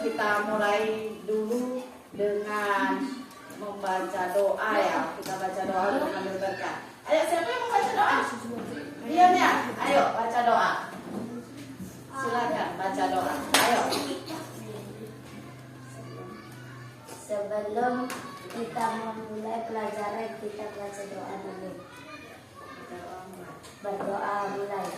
kita mulai dulu dengan membaca doa ya. Kita baca doa dulu sambil berkah. Ayo, siapa yang mau baca doa? Diam ya. Ayo baca doa. Silakan baca doa. Ayo. Sebelum kita memulai pelajaran, kita baca doa dulu. Berdoa mulai.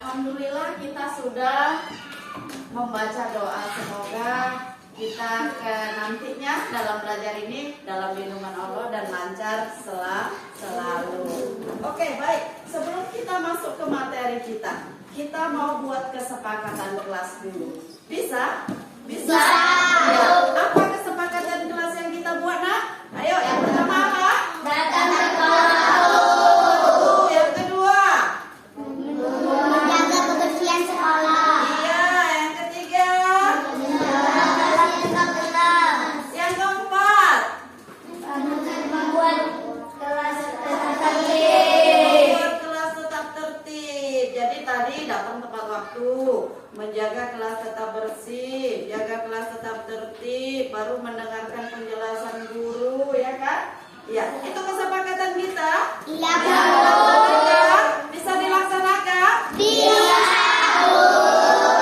Alhamdulillah kita sudah membaca doa. Semoga kita nantinya dalam belajar ini dalam lindungan Allah dan lancar selalu. Oke, baik. Sebelum kita masuk ke materi kita mau buat kesepakatan kelas dulu. Bisa? Bisa. Ya. Apa kesepakatan kelas yang kita buat, Nak? Ayo, yang pertama apa? Datang sekolah. Yang kedua? Menjaga kebersihan sekolah. Iya, yang ketiga? Yang keempat? Membuat kelas tetap tertib. Membuat kelas tetap tertib. Jadi tadi datang tepat waktu, menjaga kelas tetap bersih, jaga kelas tetap tertib, baru mendengarkan penjelasan guru, ya kan? Ya, itu kesepakatan kita. Iya, Bisa dilaksanakan?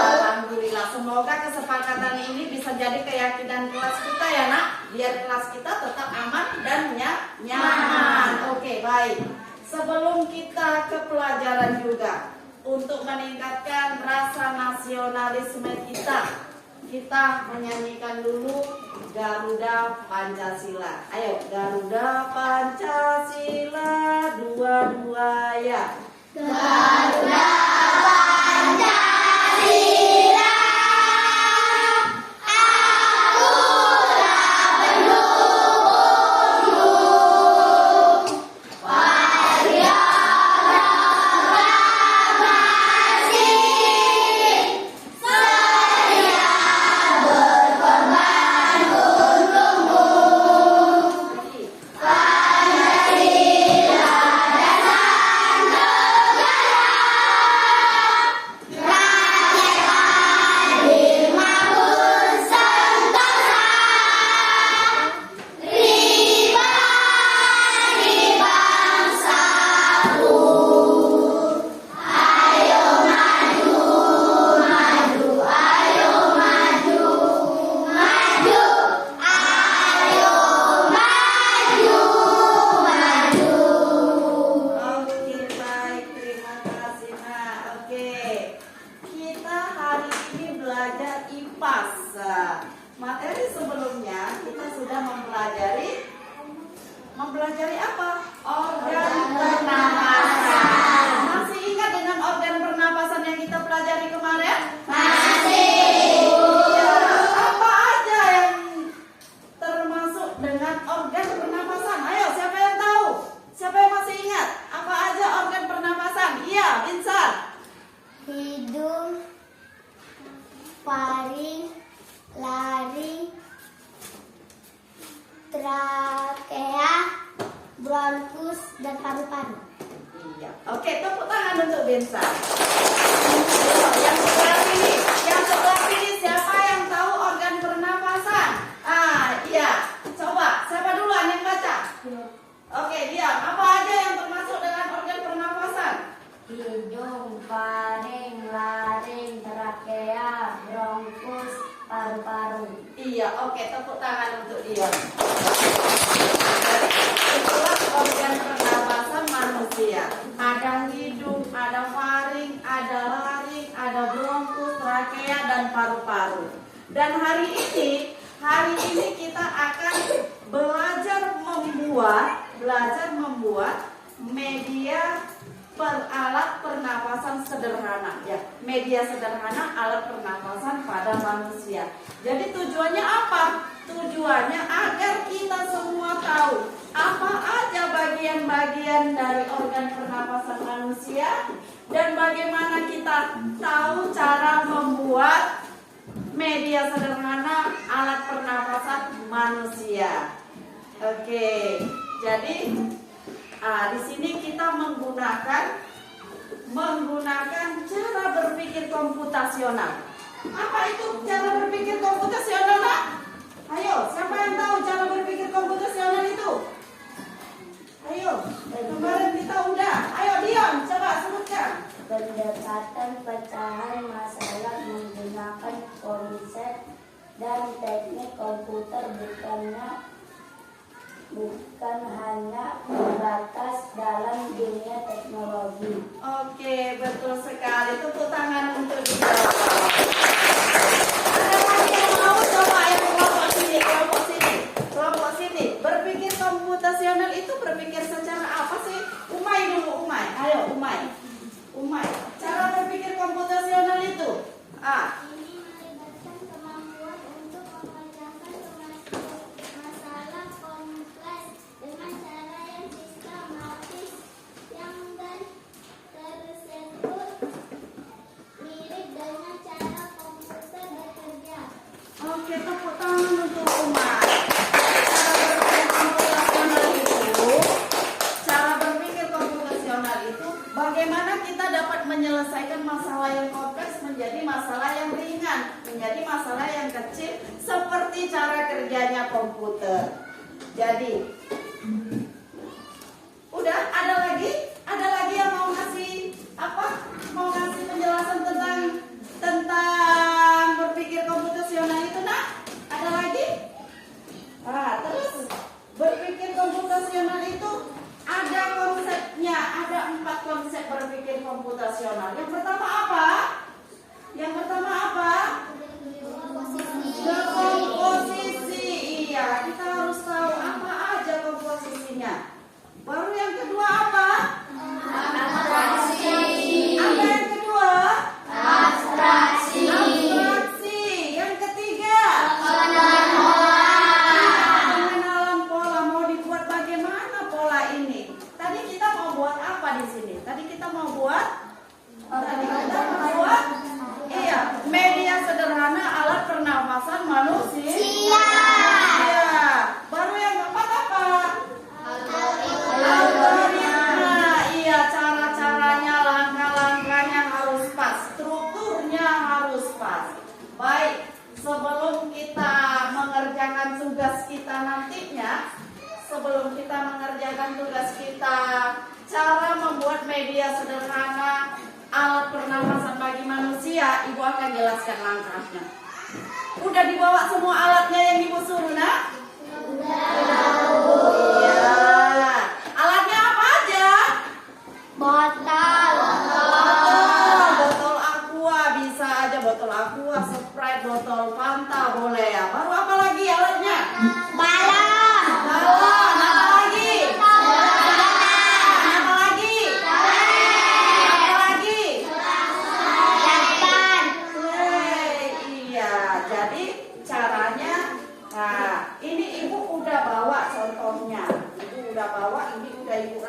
Alhamdulillah, semoga kesepakatan ini bisa jadi keyakinan kelas kita ya, Nak. Biar kelas kita tetap aman dan nyaman. Oke, baik. Sebelum kita ke pelajaran juga, untuk meningkatkan rasa nasionalisme kita menyanyikan dulu Garuda Pancasila. Ayo, Garuda Pancasila, dua-dua ya. Garuda Pancasila, akulah pendukungmu. Warga proklamasi, sedia berkorban untukmu. Pancasila dasar negara, rakyat adil makmur sentosa, pribadi bangsaku. Ayo maju, maju, ayo maju, maju, ayo maju, maju. Oke, baik, terima kasih, Nak. Oke, kita hari ini belajar IPAS. Materi sebelumnya kita sudah mempelajari apa? Organ pernapasan. Masih ingat dengan organ pernapasan yang kita pelajari kemarin? Iya. Apa aja yang termasuk dengan organ pernapasan? Ayo, siapa yang tahu? Siapa yang masih ingat? Apa aja organ pernapasan? Iya, Binsar. Hidung, faring, laring, trakea, bronkus, dan paru-paru. Iya. Oke, tepuk tangan untuk Binsar. Yang sebelah sini siapa yang tahu organ pernapasan? tahu. Iya, oke, tepuk tangan untuk Dion. Itulah organ pernapasan manusia. Ada hidung, ada faring, ada laring, ada bronkus, trakea, dan paru-paru. Dan hari ini kita akan belajar membuat media alat pernapasan sederhana, ya, media sederhana alat pernapasan pada manusia. Jadi tujuannya apa? Tujuannya agar kita semua tahu apa aja bagian-bagian dari organ pernapasan manusia dan bagaimana kita tahu cara membuat media sederhana alat pernapasan manusia. Oke, jadi di sini kita menggunakan cara berpikir komputasional. Apa itu cara berpikir komputasional, Nak? Ayo, siapa yang tahu cara berpikir komputasional itu? Ayo, kemarin kita udah. Ayo Dion, coba sebutkan. Pendekatan pecahan masalah menggunakan konsep dan teknik komputer bukan hanya terbatas dalam dunia teknologi. Oke, betul sekali. Tepuk tangan untuk dia. Ada lagi yang mau coba yang kelompok sini. Berpikir komputasional itu berpikir secara apa sih? Umay dulu, Umay. Ayo, Umay. Cara berpikir komputasional itu? Ini melibatkan kemampuan untuk memecahkan masalah kompleks dengan cara yang sistematis yang dan terstruktur, mirip dengan cara komputer bekerja. Oke, tepuk tangan untuk Umay. Cara berpikir komputasional itu bagaimana kita dapat menyelesaikan masalah yang kompleks menjadi masalah yang ringan, menjadi masalah yang kecil, seperti cara kerjanya komputer. Jadi, udah ada lagi yang mau ngasih apa? Mau ngasih penjelasan tentang berpikir komputasional itu, Nak? Ada lagi? Terus berpikir komputasional itu ada konsepnya, ada 4 konsep berpikir komputasional. Yang pertama apa? Komposisi. Iya, kita harus tahu apa aja komposisinya. Baru yang kedua apa? Abstraksi. Apa yang kedua? Abstraksi. Yang ketiga? Pengenalan pola. Mau dibuat bagaimana pola ini? Tadi kita mau buat apa di sini? Media sederhana alat pernapasan manusia. Iya. Baru yang keempat apa? Algoritma. Iya, cara-caranya, langkah-langkahnya harus pas, strukturnya harus pas. Baik, sebelum kita mengerjakan tugas kita nantinya, cara membuat media sederhana alat pernapasan bagi manusia, Ibu akan jelaskan langkahnya. Udah dibawa semua alatnya yang Ibu suruh, Nak? Iya. Alatnya apa aja? Botol. Botol aqua bisa aja, botol aqua, Sprite, botol Fanta boleh ya. Baru apa lagi alatnya? Balon. Balon, apa lagi? Apa lagi? Apa lagi? Japan. Iya, jadi caranya, ini Ibu udah bawa contohnya. Ibu udah bawa, ini udah Ibu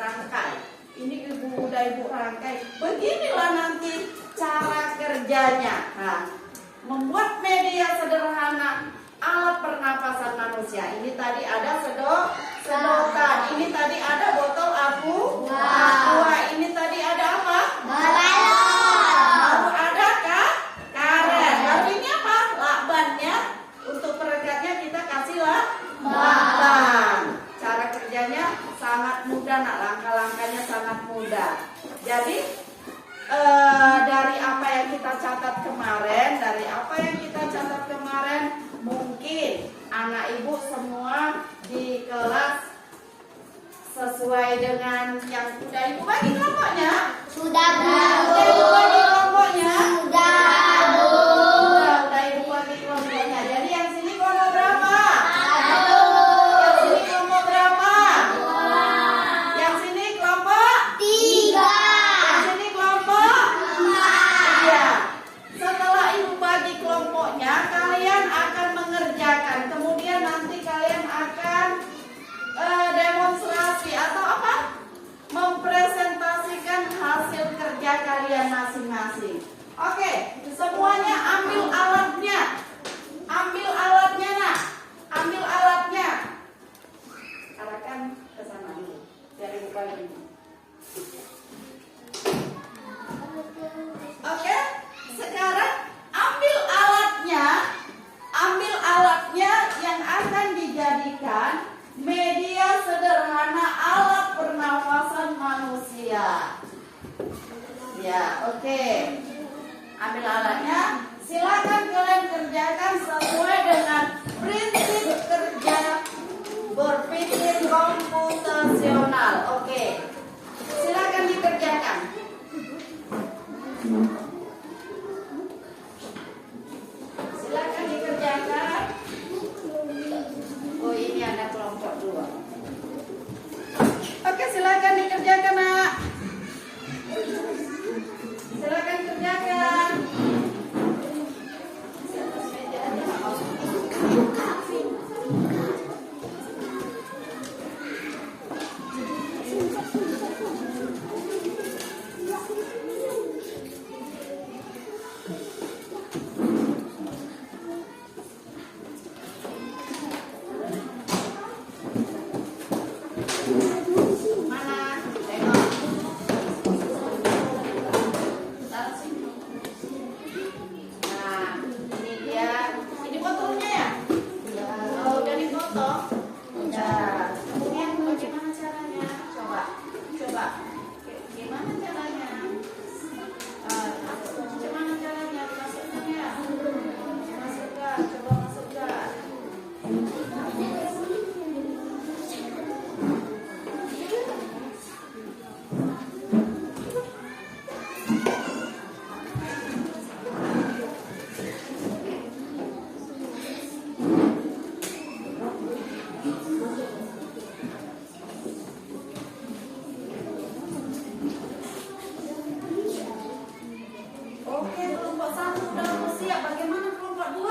rangkai. Beginilah nanti cara kerjanya. Membuat media sederhana alat pernapasan manusia. Ini tadi ada sedotan. Ini tadi ada botol aqua. Ini tadi ada apa? Baru ada karet. Lalu ini apa? Lakbannya. Untuk perekatnya kita kasih lakban. Cara kerjanya sangat mudah, Nak. Langkah-langkahnya sangat mudah. Jadi dari apa yang kita catat kemarin, anak ibu semua di kelas sesuai dengan yang sudah ibu bagi kelompoknya? Sudah, Bu. Sudah ibu bagi kelompoknya? Sudah, Bu. Sudah ibu bagi kelompoknya. Jadi yang sini kelompok berapa? Satu. Yang sini kelompok berapa? Dua. Yang sini kelompok? Tiga. Yang sini kelompok? Empat. Iya. Setelah ibu bagi kelompoknya, kalian akan mengerjakan. Kemudian nanti kalian akan demonstrasi atau apa? Mempresentasikan hasil kerja kalian masing-masing. Oke, semuanya ambil alatnya. Ambil alatnya, nak. Ambil alatnya. Arahkan ke sana dulu. Biar ibu bagi. Oke, sekarang ambil alatnya. Ambil alatnya yang akan dijadikan media sederhana alat pernafasan manusia. Ya, oke. Ambil alatnya. Silakan kalian kerjakan sesuai dengan prinsip kerja berpikir komputasional. Oke. Silakan dikerjakan. Silakan dikerjakan. Oh, ini ada kelompok 2. Oke, silakan dikerjakan, nak. Silakan kerjakan. Di atas meja aja, nggak mau. Mana? Tengok. Taruh sini. Nah, ini dia. Ini botolnya ya? Oh, udah dipotong? Udah. Kemudian bagaimana caranya? Coba. Gimana caranya? Gimana caranya? Dimasukkan ya? Masukkan. Coba masukkan. Oke, kelompok 1 udah siap. Bagaimana kelompok 2?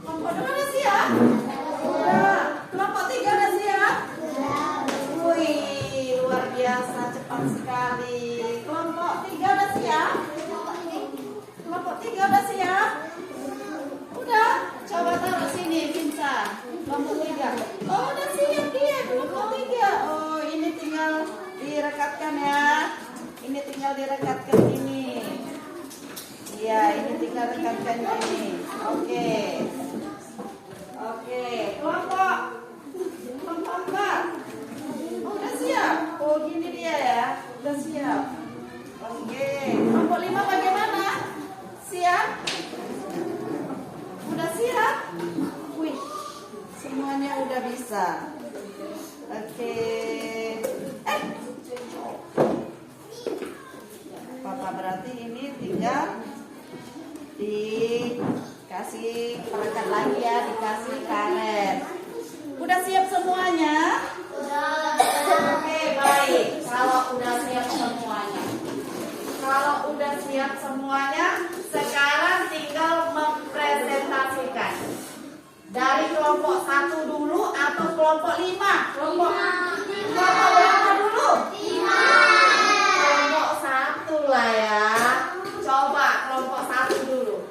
Kelompok 2 udah siap? Udah. Kelompok 3 udah siap? Wih, luar biasa, cepat sekali. Kelompok 3 udah siap? Kelompok 3 udah siap? Udah. Coba taruh sini, Vincent. Kelompok 3. Oh, udah siap dia, kelompok 3. Oh, ini tinggal direkatkan ya. Ini tinggal direkatkan ini. Iya, ini tinggal rekatkan ini. Oke. Kelompok 4. Oh, udah siap. Oh, gini dia ya. Udah siap. Oke. Kelompok 5 bagaimana? Siap? Udah siap? Wih, semuanya udah bisa. Oke. Papa berarti ini tinggal dikasih perangkat lagi ya, dikasih karet. Udah siap semuanya? Oke, baik. Kalau udah siap semuanya, sekarang tinggal mempresentasikan. Dari kelompok 1 dulu atau kelompok 5? Kelompok berapa dulu? 5. Kelompok 1 lah ya. Coba kelompok 1 dulu.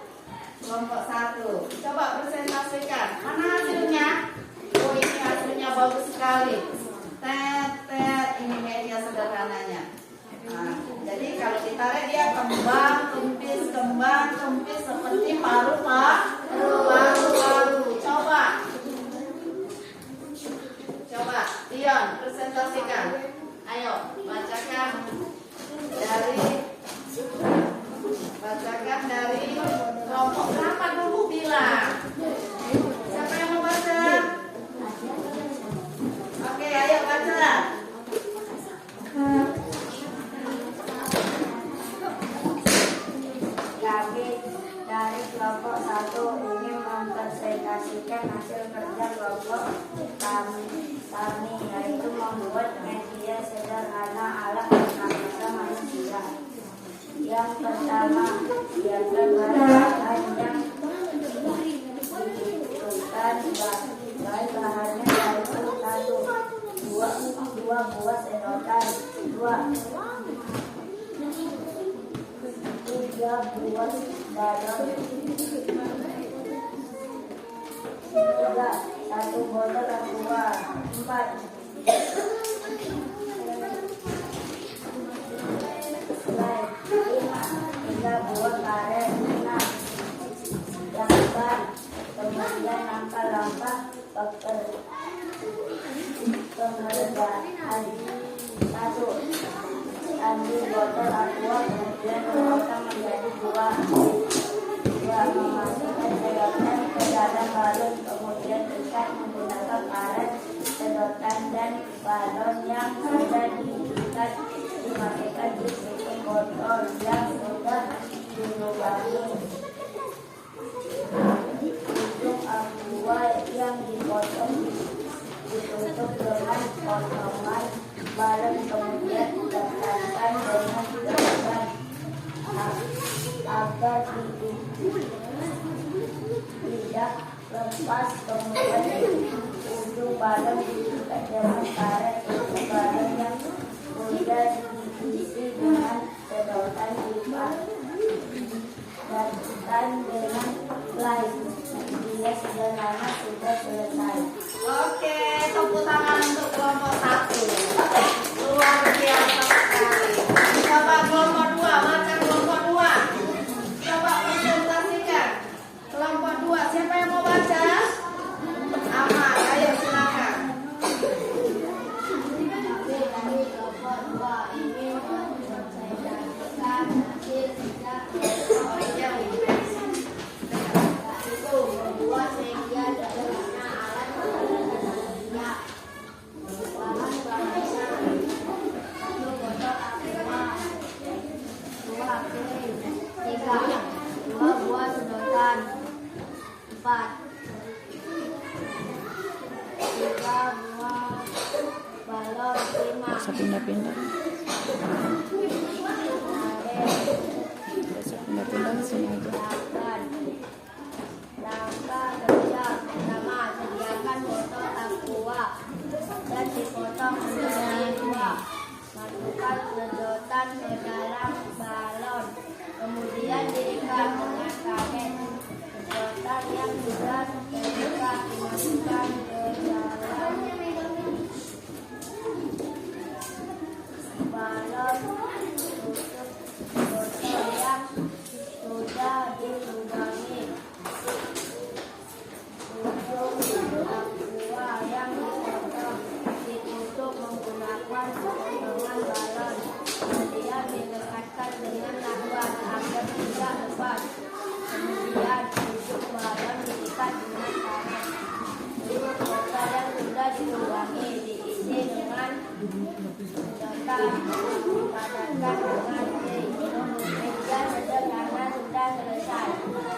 Kelompok 1. Coba presentasikan. Mana hasilnya? Oh, ini hasilnya bagus sekali. Ini media sederhananya. Nah, jadi kalau ditarik dia kembang kempis seperti paru-paru. Coba, Dion presentasikan. Ayo, bacakan dari kelompok berapa dulu bilang. Siapa yang mau baca? hasil kerja kelompok kami yaitu membuat media sederhana ala aneka manusia. Yang pertama, siapkan bahan yang dibutuhkan. Bahan-bahannya yaitu 2 buah sedotan, 3 buah balon, 1 botol aqua, 4 3 buah karet, 6 jamban. Kemudian langkah-langkah pengerjaan. 1. Ambil botol aqua, kemudian dipotong menjadi 2. 2. Memasukkan sedotan ke dalam balon, kemudian ikat menggunakan karet, sedotan dan balon yang sudah diikat, dimasukkan di pinggir botol yang sudah dilubangi. Ujung aqua yang dipotong ditutup dengan potongan balon, kemudian ditekankan dengan gaban agar tidak lepas. Kemudian ujung balon diikat dengan karet. Ujung balon yang sudah diisi dengan sedotan dipadatkan dengan lay. Dia sederhana sudah selesai. Oke, tepuk tangan untuk kelompok 1. Luar biasa sekali. Coba kelompok 2, baca kelompok 2. Coba presentasikan kelompok 2. Siapa yang mau baca? Aman, ayo silakan. Dari kelompok 2 ini menyelesaikan hasil kerja Oh iya, itu membuat media sederhana alat manusia. Bahan-bahannya 1 botol aqua, 2 krim, 3 2 buah sedotan, 4 3 buah balon, 5 Bisa pindah-pindah. karet. Bisa pindah-pindah di sini aja. Langkah kerja pertama, sediakan botol aqua dan dipotong menjadi 2. Masukkan sedotan ke dalam balon, kemudian diikat dengan karet. Sedotan yang sudah terikat dimasukkan ke dalam balon. Tutup botol yang sudah dilubangi. Ujung aqua yang dipotong ditutup menggunakan potongan balon, kemudian dilekatkan dengan lakban agar tidak lepas. Kemudian ujung balon diikat dengan karet. Ujung botol yang sudah dilubangi diisi dengan sedotan, dipadatkan dengan lay. Media sederhana sudah selesai.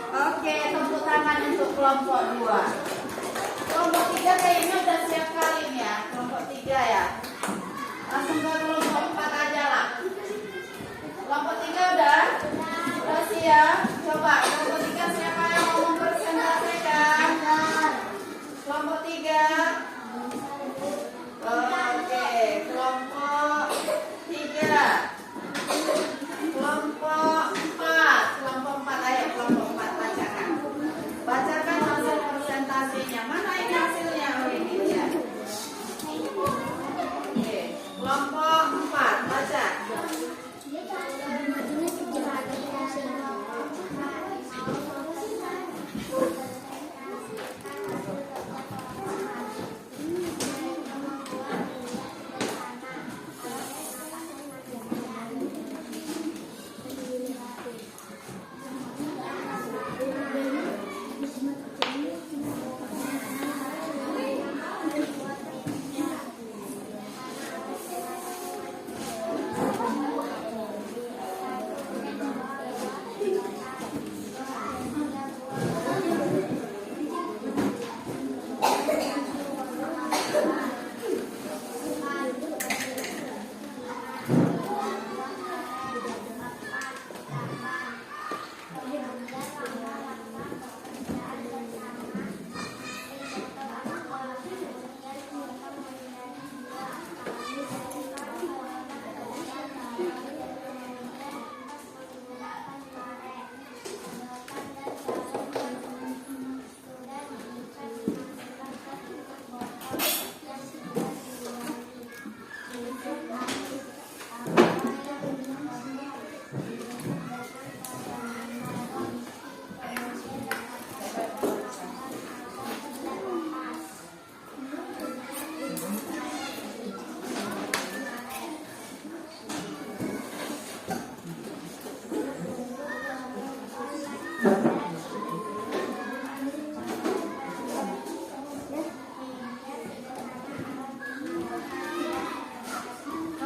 Oke, tepuk tangan untuk kelompok 2. Kelompok 3 kayaknya udah siap kali nih ya. Kelompok 3 ya. Langsung ke kelompok 4 aja lah. Kelompok 3 udah? Udah siap? Coba kelompok 3 siapa yang mau mempresentasikan? Kelompok 3. Oke, kelompok 3. Kelompok 4. Kelompok 4, ayo kelompok 4 bacakan. Bacakan hasil presentasi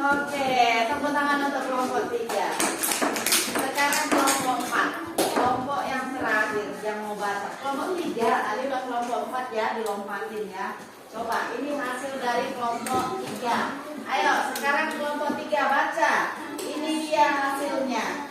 Oke, tepuk tangan untuk kelompok 3. Sekarang kelompok 4. Kelompok yang terakhir yang mau baca. Kelompok 3, tadi udah kelompok 4 ya, dilompatin ya. Coba, ini hasil dari kelompok 3. Ayo, sekarang kelompok 3 baca. Ini dia hasilnya.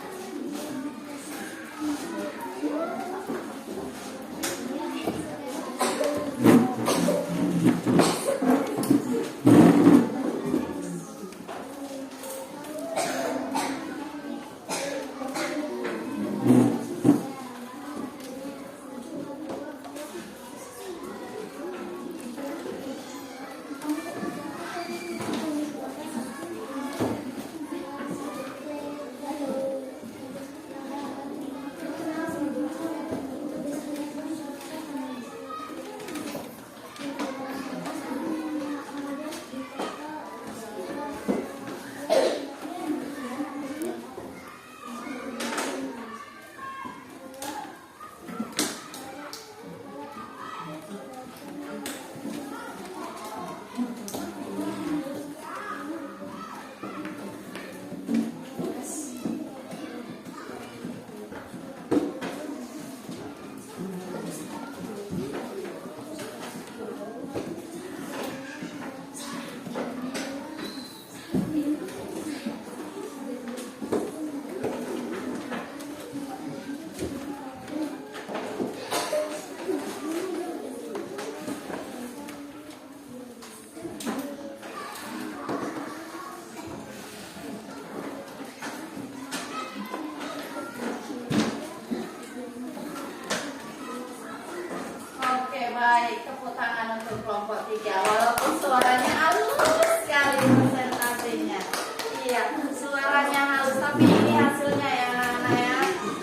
Baik, tepuk tangan untuk kelompok 3. Walaupun suaranya halus sekali presentasinya. Iya, suaranya halus, tapi ini hasilnya ya anak-anak ya.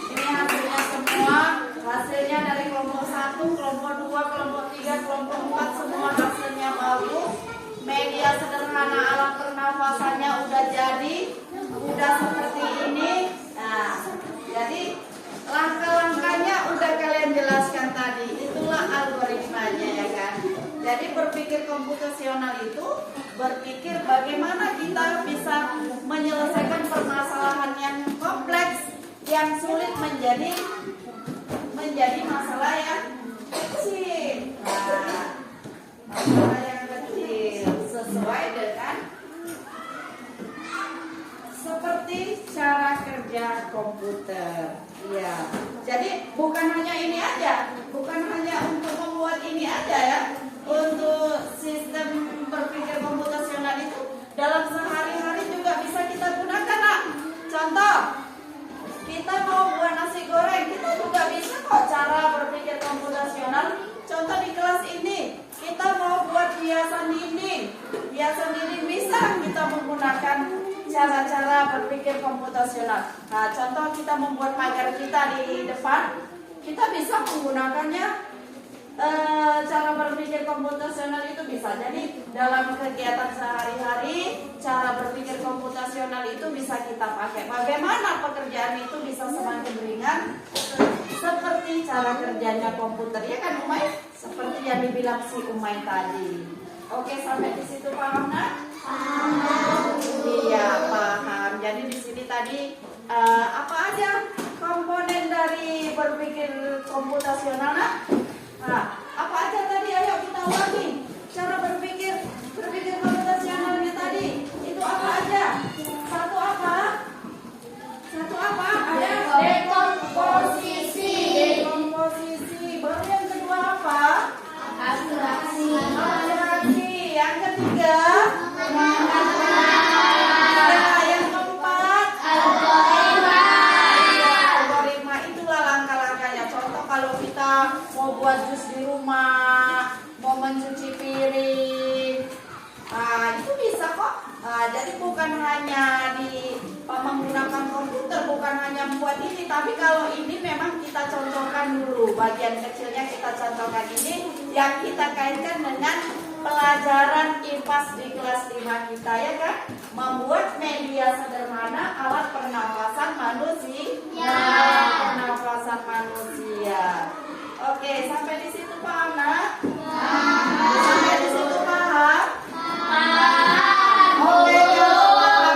Ini hasilnya semua. Hasilnya dari kelompok 1, kelompok 2, kelompok 3, kelompok 4 semua hasilnya bagus. Media sederhana alat pernafasannya udah jadi, udah seperti ini. Nah, jadi langkah-langkahnya udah kalian jelaskan tadi. Itulah algoritmanya ya kan. Jadi berpikir komputasional itu berpikir bagaimana kita bisa menyelesaikan permasalahan yang kompleks, yang sulit menjadi masalah yang kecil. Nah, masalah yang kecil sesuai dengan seperti cara kerja komputer. Iya. Jadi bukan hanya ini aja, bukan hanya untuk membuat ini aja ya. Untuk sistem berpikir komputasional itu dalam sehari-hari juga bisa kita gunakan, Nak. Contoh, kita mau buat nasi goreng, kita juga bisa kok cara berpikir komputasional. Contoh di kelas ini, kita mau buat hiasan dinding. Hiasan dinding bisa kita menggunakan cara-cara berpikir komputasional. Nah, contoh kita membuat pagar kita di depan, kita bisa menggunakannya. Cara berpikir komputasional itu bisa. Jadi dalam kegiatan sehari-hari, cara berpikir komputasional itu bisa kita pakai. Bagaimana pekerjaan itu bisa semakin ringan? Seperti cara kerjanya komputer, ya kan Umay? Seperti yang dibilang si Umay tadi. Oke, sampai di situ paham, Nak? Iya, paham. Jadi di sini tadi apa aja komponen dari berpikir komputasional, Nak? Nah, apa aja tadi? Ayo kita ulangi. Cara berpikir komputasionalnya tadi itu apa aja? Satu apa? Ada Dekomposisi. Baru yang kedua apa? Abstraksi. Yang ketiga, yang keempat, algoritma. Itulah langkah-langkahnya. Contoh kalau kita mau buat jus di rumah, mau mencuci piring, itu bisa kok. Jadi bukan hanya di menggunakan komputer, bukan hanya membuat ini, tapi kalau ini memang kita contohkan dulu. Bagian kecilnya kita contohkan ini, yang kita kaitkan dengan pelajaran IPAS di kelas 5 kita ya kan. Membuat media sederhana alat pernafasan manusia. Pernafasan manusia. Oke, sampai di situ paham, Nak? Sampai di situ paham? Oke, kalau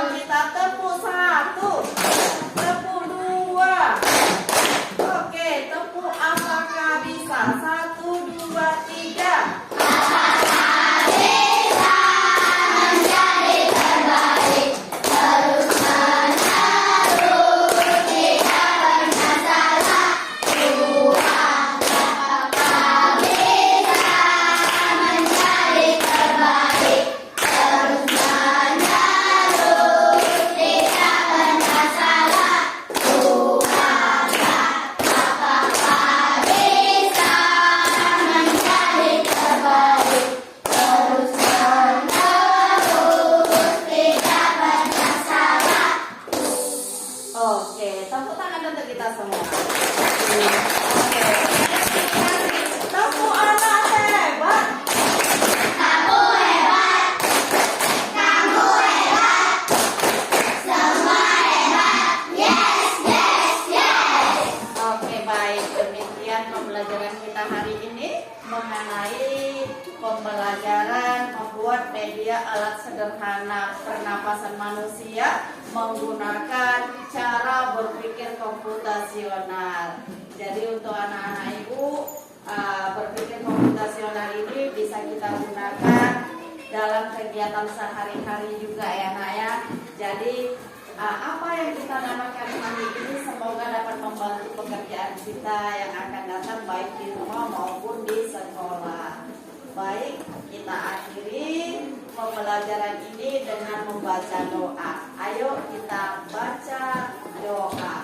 pembelajaran membuat media alat sederhana pernapasan manusia menggunakan cara berpikir komputasional. Jadi untuk anak-anak ibu, berpikir komputasional ini bisa kita gunakan dalam kegiatan sehari-hari juga ya nak ya. Jadi apa yang kita namakan hari ini semoga dapat membantu pekerjaan kita yang akan datang baik di rumah maupun di sekolah. Baik, kita akhiri pembelajaran ini dengan membaca doa. Ayo kita baca doa.